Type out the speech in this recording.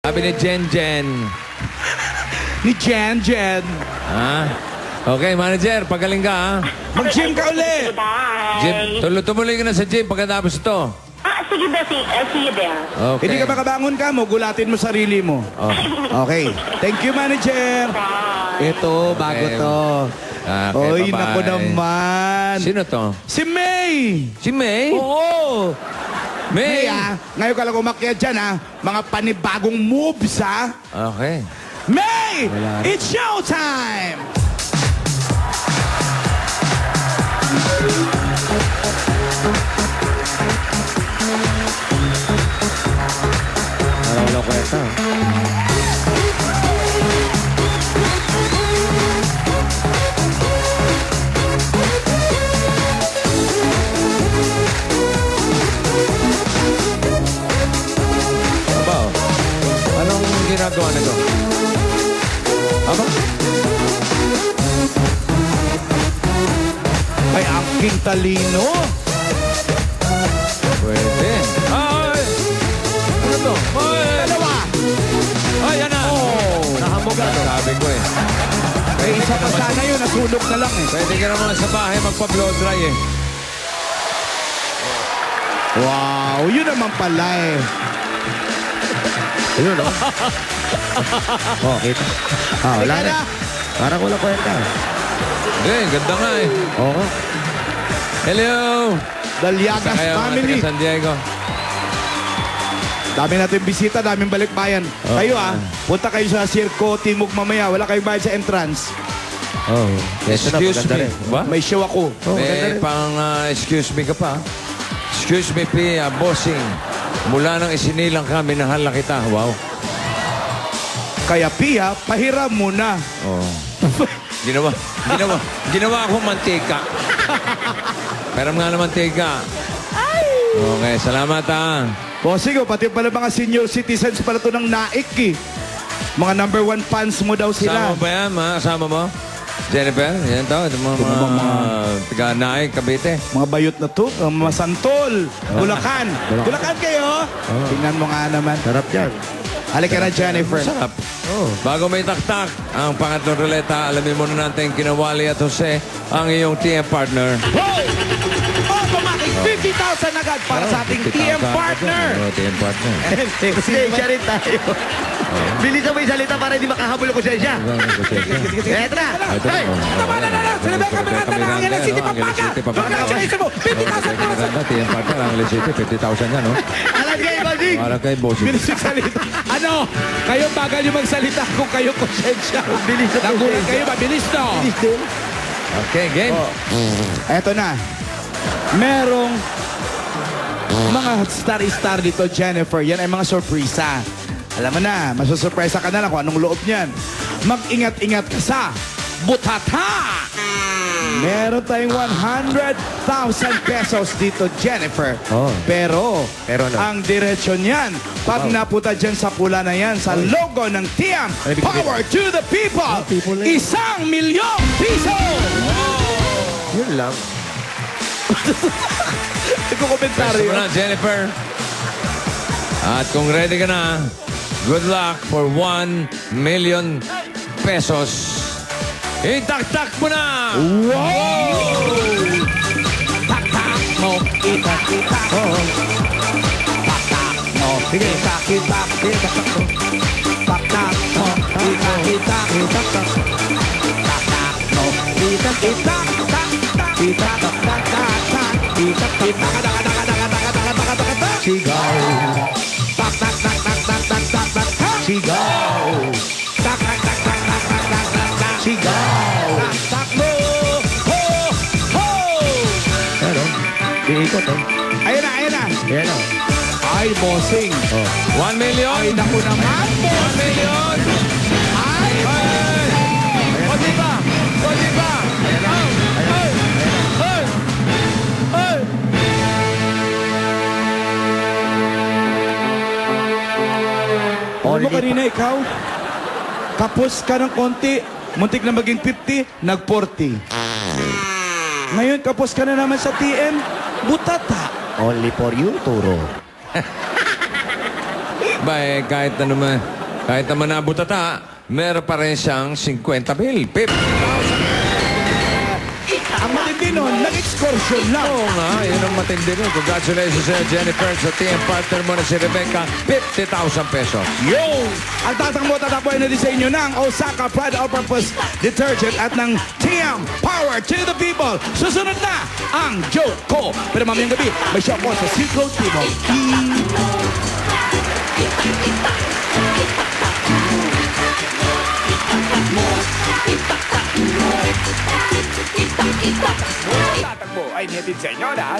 Sabi ni Jen Jen. Ni Jen Jen. Ha? Okay, manager, pagaling ka, ha? Mag-gym ka ulit. Gym, tumuloy ka na sa gym pagkatapos ito. Sige ba, see you there. Okay. Hindi ka makabangon ka mo, gulatin mo sarili mo. Oh. Okay. Thank you, manager. Ito, bago Okay. to. Okay, Oy, bye-bye. naku naman. Sino to? Si May! Si May? Oo! May, May? ngayon ka lang umakyat dyan, ha? Mga panibagong moves, ha? Okay. May! It's showtime! Wala kwenta. Aba, anong ginagawa nito? Aba? Ay, ang king talino! Pwede. Ay! Ano to? Ay! Dalawa! Ay, yan na! Oh! Nahamog na. Sabi ko eh. May isa pa sana yun, nasunog na lang, eh. Pwede ka naman sa bahay magpa-blow dry eh. Wow, yun naman pala, eh. Ayun, no? Oh, kita. Ah, wala Halika na. na! Parang wala kwenta. Hindi, ganda nga eh. Oo. Hello! Dalyagas Sa kayo mga family. taga San Diego. Dami natin bisita, daming balikbayan. Kayo, punta kayo sa Circo Timog mamaya. Wala kayong bayad sa entrance. Oh. Yes, Excuse me. Ba? May show ako. Oh, ganda May rin. pang excuse me ka pa. Excuse me, P. Bossing. Mula nang isinilang ka, minahal na kita. Wow. Kaya Pia, pahiram mo na. Oh. Ginawa akong mantika. Pero nga na mantika. Okay, salamat ha. Bossing, pati pala mga senior citizens pala to ng naik, eh. Mga number 1 fans mo daw sila. Kasama ba yan, mga kasama mo? Jennifer, yan to. Ito mga taga-naik, Cavite. Mga bayot na to, mga santol, Bulacan. Bulacan kayo? Tingnan mo nga naman. Sarap yan. Halika na, Jennifer. Sarap. Bago may taktak, ang pangatlong ruleta, alamin muna natin Kinawali at Jose, ang iyong TM partner. Automatic 50,000 agad para sa ating 50,000 TM partner. Oh, TM partner. Pasensya rin tayo. Bilisan mo yung salita para hindi makahabol ako siya. Eto na. Ito na. Sinabi kami nga na ang Angeles City, Pampanga. Congratulations mo, 50,000. TM partner, ang City, 50,000 yan, no? Alam kayo, Baldig. Para kay Bossing. Bilis yung salita. Ano? Kayo bagal yung magsalita kung kayo konsensya. Bilis na Nagulat kayo, mabilis no? Okay, game. Eto na. Merong mga star-star dito, Jennifer. Yan ay mga sorpresa. Alam mo na, masusurpresa ka na lang kung anong loob niyan. Mag-ingat-ingat ka sa Butata! Meron tayong 100,000 pesos dito, Jennifer. Oh. Pero Pero ano? ang diretsyon niyan, pag napunta dyan sa pula na yan, sa logo ng TIAM, Ano ibig sabihin? Power to the People, people na yun. 1,000,000 piso! Yun lang. Pwesto Nagkukomentaryo. mo na, Jennifer. At kung ready ka na, good luck for 1 million pesos. Itaktak mo na! Wow! Tak-tak mo, kita-kita ko. Tak-tak mo, kita-kita ko. Tak-tak mo, kita-kita ko. Tak-tak mo, kita-kita ko. Tak-tak, kita-kita ko. Sigaw. Tak-tak-tak-tak-tak-tak-tak-tak. Sigaw. Tak-tak-tak-tak-tak-tak-tak-tak. Sigaw. Tak-tak mo. Ho! Ho! Ano? Iikot, oh. Ayun na, ayun na. Yan, oh. Ay, bossing. 1 million! Ay, naku naman. 1 million! Ay, O diba? O diba? Ay! Ay! Ay! Ay! Alam mo kanina ikaw, kapos ka ng konti, muntik na maging 50, nag-40. Ngayon, kapos ka na naman sa TM, butata. Only for you, Turo. kahit naman nabutata, meron pa rin siyang 50 mil. Pip! Ang matindi nun, nag-excursion lang. Oo nga, yun ang matindi nun. Congratulations sir, Jennifer, sa team partner mo na si Rebecca. 50,000 pesos. Yo! Ang tatakbo-tatakboy na din sa inyo ng Osaka Pride All-Purpose Detergent at ng TM Power to the People. Susunod na ang joke ko. Pero mamayang gabi, may show ko sa Silk Road Timog. Tatakbo ay niyatid sa inyo na